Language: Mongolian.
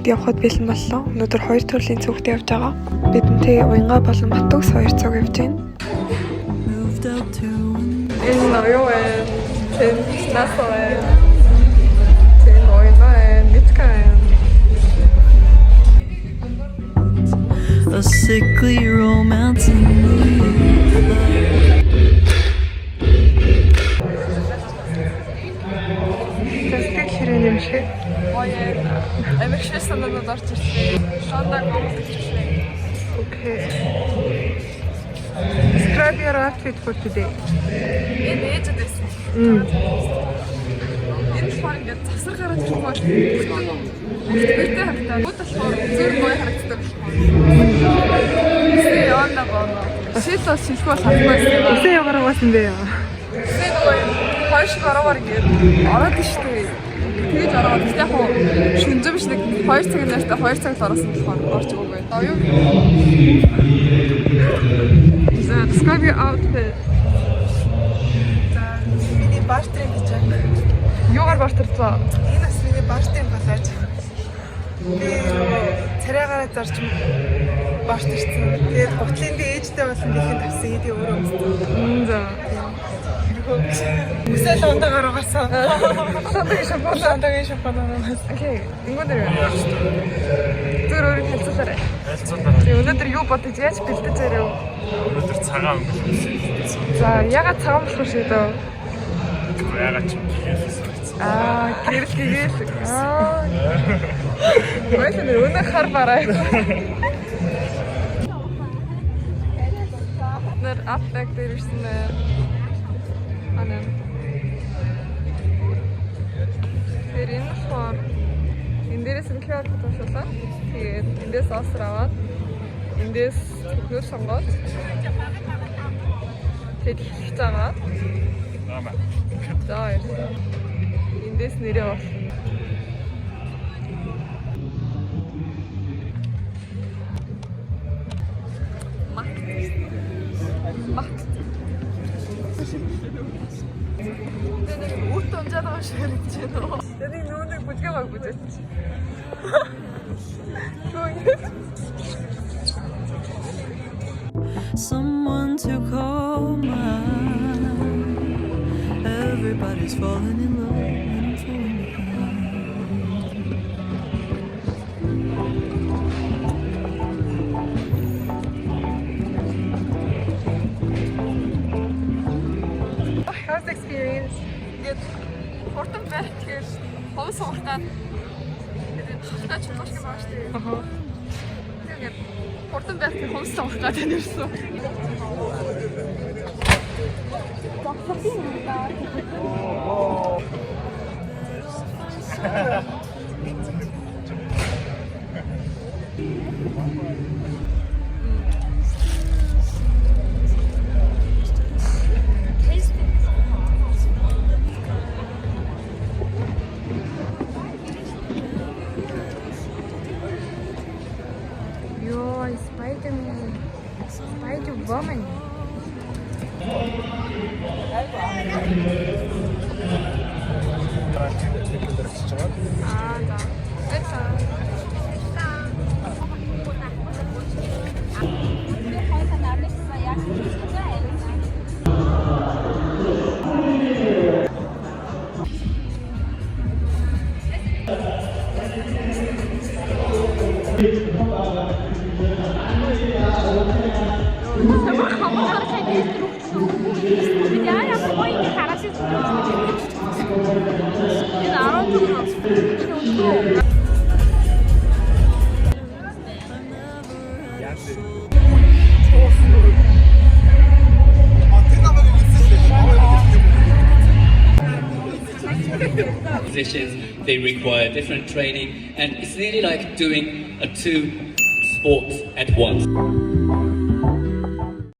явхад бэлэн боллоо. Өнөөдөр 2 төрлийн цогт явж байгаа. Бидэнтэй Уянга болон Батүкс 2 цог явж байна. Энэ ноёо эн насаа эн Уянга эн Митка эн. A sickly romance in Тэстэй хэрэг юм шиг. Америкч санаанд орж ирсэн. Шондаг Монгол хэлчихсэн. Okay. Describe your outfit for today. Энэ ээжэд байсан. Энэ болохоор ингээд засар гараад ирэх бол битээ харагдаад бүгд болохоор зүр гоё харагддаг. Үсээ явна боно. Шилээс шилхүү бол хатмаасан. Үсээ яваараас юм бэ яа. Үсээ гоё хойш гараагаар ингээд ороод штэ. Тэгэж ороод яг хуу шүнжэм биш нэг 2 цаг нэртэй 2 цагт оросон болохоор орж өгөөгүй. Оёо. За, describe your outfit. Миний бартерын гэж байна. Юугаар бартарцгаа? Энэ бас миний бартын балааж. Би царайгаараа зарж бартарсан. Тэгээд гутлын би ээжтэй болсон гэхэд тавсан эдийн өөрөө өмссөн. За. Үсэл онтойгоор угаасан. Сандгийн шампанаас. Окей, ингэдэр. Тэр өөрөө хэлцүүлээрэй. Өнөөдөр юу бодож яаж бэлдэж ирв? Өнөөдөр цагаан өнгөрсөн. За, ягаад цагаан болох шиг дөө? Ягаад ч юм бэ? Гэрэл. Баялаа өнөө хар бараа. Нэр аппек дээр ирсэн нэр. Анаа. Тэр энэ болохоор энэ дээрээс нь QR код авчлаа. Тэгээд эндээс оср аваад эндээс төгнөр сонгоод тэгээд хэлж байгаа. Намаа. За эндээс нэрээ бол. Мат. Út онжаад байгаа шиг харагдаж байна. Тэний нүүнийг бүжгээгаа бүжээч. someone to call mine. Everybody's falling in love and I'm falling behind. How's the experience? Ингээд хурдан байх тэгэхээр хов суухтаа халтаа чулууш юм байна шүү дээ. Тэгээд хурдан байх гэх хов суухтаа таньирсан. Spider-Woman. Positions, they require different training, and it's really like doing two sports at once.